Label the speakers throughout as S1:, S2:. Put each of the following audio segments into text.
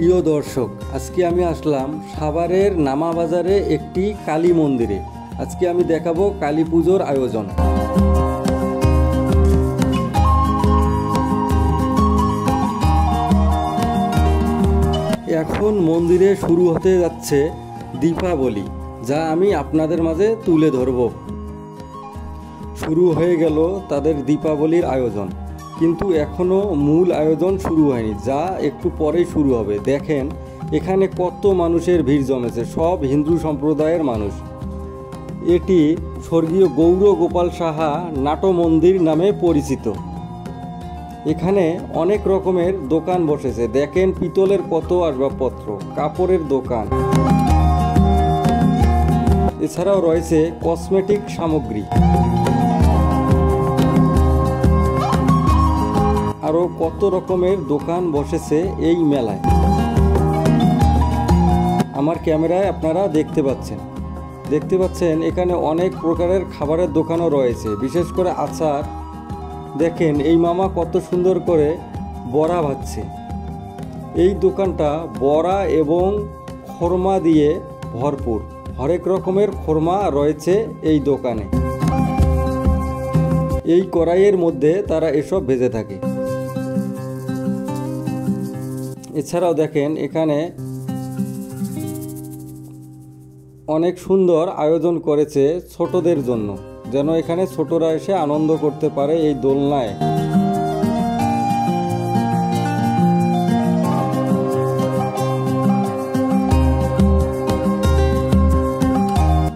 S1: প্রিয় দর্শক, আজকে আমি আসলাম সাভারের নামা বাজারে একটি কালী মন্দিরে। আজকে আমি দেখাবো কালী পুজোর আয়োজন। এখন মন্দিরে শুরু হতে যাচ্ছে দীপাবলি, যা আমি আপনাদের মাঝে তুলে ধরব। শুরু হয়ে গেল তাদের দীপাবলির আয়োজন, কিন্তু এখনও মূল আয়োজন শুরু হয়নি, যা একটু পরেই শুরু হবে। দেখেন এখানে কত মানুষের ভিড় জমেছে, সব হিন্দু সম্প্রদায়ের মানুষ। এটি স্বর্গীয় গৌর গোপাল সাহা নাট মন্দির নামে পরিচিত। এখানে অনেক রকমের দোকান বসেছে। দেখেন পিতলের কত আসবাবপত্র, কাপড়ের দোকান, এছাড়াও রয়েছে কসমেটিক সামগ্রী, আরও কত রকমের দোকান বসেছে এই মেলায়। আমার ক্যামেরায় আপনারা দেখতে পাচ্ছেন এখানে অনেক প্রকারের খাবারের দোকানও রয়েছে, বিশেষ করে আচার। দেখেন এই মামা কত সুন্দর করে বড়া ভাজছে। এই দোকানটা বড়া এবং খোরমা দিয়ে ভরপুর, হরেক রকমের খোরমা রয়েছে এই দোকানে। এই কড়াইয়ের মধ্যে তারা এসব ভেজে থাকে। এছাড়াও দেখেন এখানে অনেক সুন্দর আয়োজন করেছে ছোটদের জন্য, যেন এখানে ছোটরা এসে আনন্দ করতে পারে এই দোলনায়।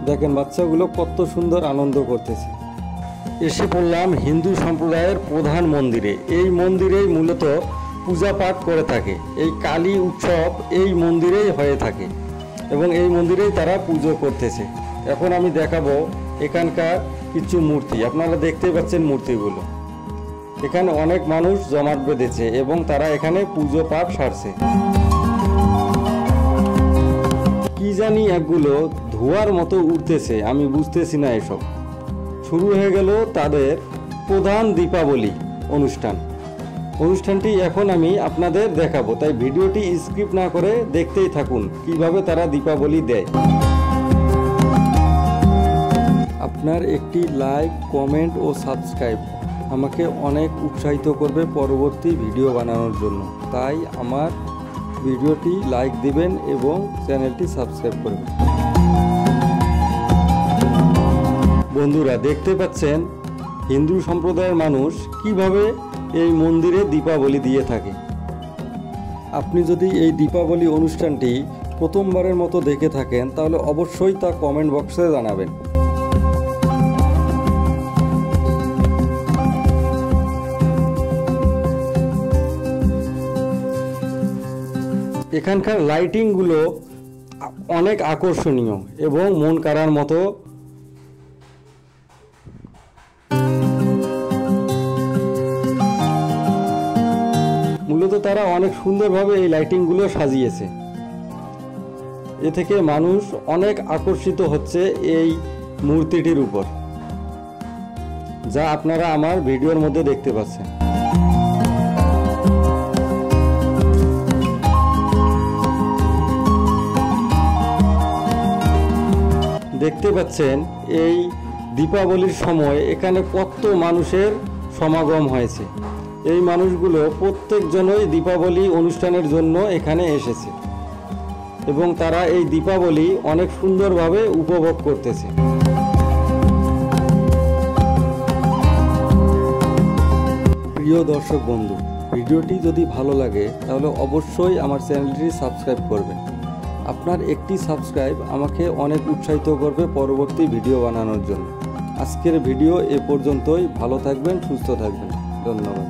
S1: দেখেন বাচ্চাগুলো কত সুন্দর আনন্দ করতেছে। এসে পড়লাম হিন্দু সম্প্রদায়ের প্রধান মন্দিরে। এই মন্দিরেই মূলত পূজা পাঠ করে থাকে। এই কালী উৎসব এই মন্দিরেই হয়ে থাকে এবং এই মন্দিরেই তারা পুজো করতেছে। এখন আমি দেখাবো এখানকার কিছু মূর্তি। আপনারা দেখতে পাচ্ছেন মূর্তিগুলো। এখানে অনেক মানুষ জমাট বেঁধেছে এবং তারা এখানে পুজো পাঠ সারছে। কি জানি একগুলো ধোঁয়ার মতো উঠতেছে, আমি বুঝতেছি না এসব। শুরু হয়ে গেল তাদের প্রধান দীপাবলি অনুষ্ঠানটি এখন আমি আপনাদের দেখাবো, তাই ভিডিওটি স্কিপ না করে দেখতেই থাকুন কিভাবে তারা দীপাবলি দেয়। আপনার একটি লাইক, কমেন্ট ও সাবস্ক্রাইব আমাকে অনেক উৎসাহিত করবে পরবর্তী ভিডিও বানানোর জন্য, তাই আমার ভিডিওটি লাইক দিবেন এবং চ্যানেলটি সাবস্ক্রাইব করবেন। বন্ধুরা দেখতে পাচ্ছেন হিন্দু সম্প্রদায়ের মানুষ কিভাবে এই মন্দিরে দীপাবলি দিয়ে থাকে। আপনি যদি এই দীপাবলি অনুষ্ঠানটি প্রথমবারের মতো দেখে থাকেন তাহলে অবশ্যই তা কমেন্ট বক্সে জানাবেন। এখানকার লাইটিংগুলো অনেক আকর্ষণীয় এবং মন কাড়ার মতো। মূলত তারা অনেক সুন্দরভাবে এই লাইটিংগুলো সাজিয়েছে। এ থেকে মানুষ অনেক আকর্ষিত হচ্ছে এই মূর্তিটির উপর, যা আপনারা আমার ভিডিওর মধ্যে দেখতে পাচ্ছেন। দেখতে পাচ্ছেন এই দীপাবলির সময় এখানে কত মানুষের সমাগম হয়েছে। এই মানুষগুলো প্রত্যেকজনই দীপাবলি অনুষ্ঠানের জন্য এখানে এসেছে এবং তারা এই দীপাবলি অনেক সুন্দরভাবে উপভোগ করতেছে। প্রিয় দর্শক বন্ধু, ভিডিওটি যদি ভালো লাগে তাহলে অবশ্যই আমার চ্যানেলটি সাবস্ক্রাইব করবেন। আপনার একটি সাবস্ক্রাইব আমাকে অনেক উৎসাহিত করবে পরবর্তী ভিডিও বানানোর জন্য। আজকের ভিডিও এ পর্যন্তই। ভালো থাকবেন, সুস্থ থাকবেন। ধন্যবাদ।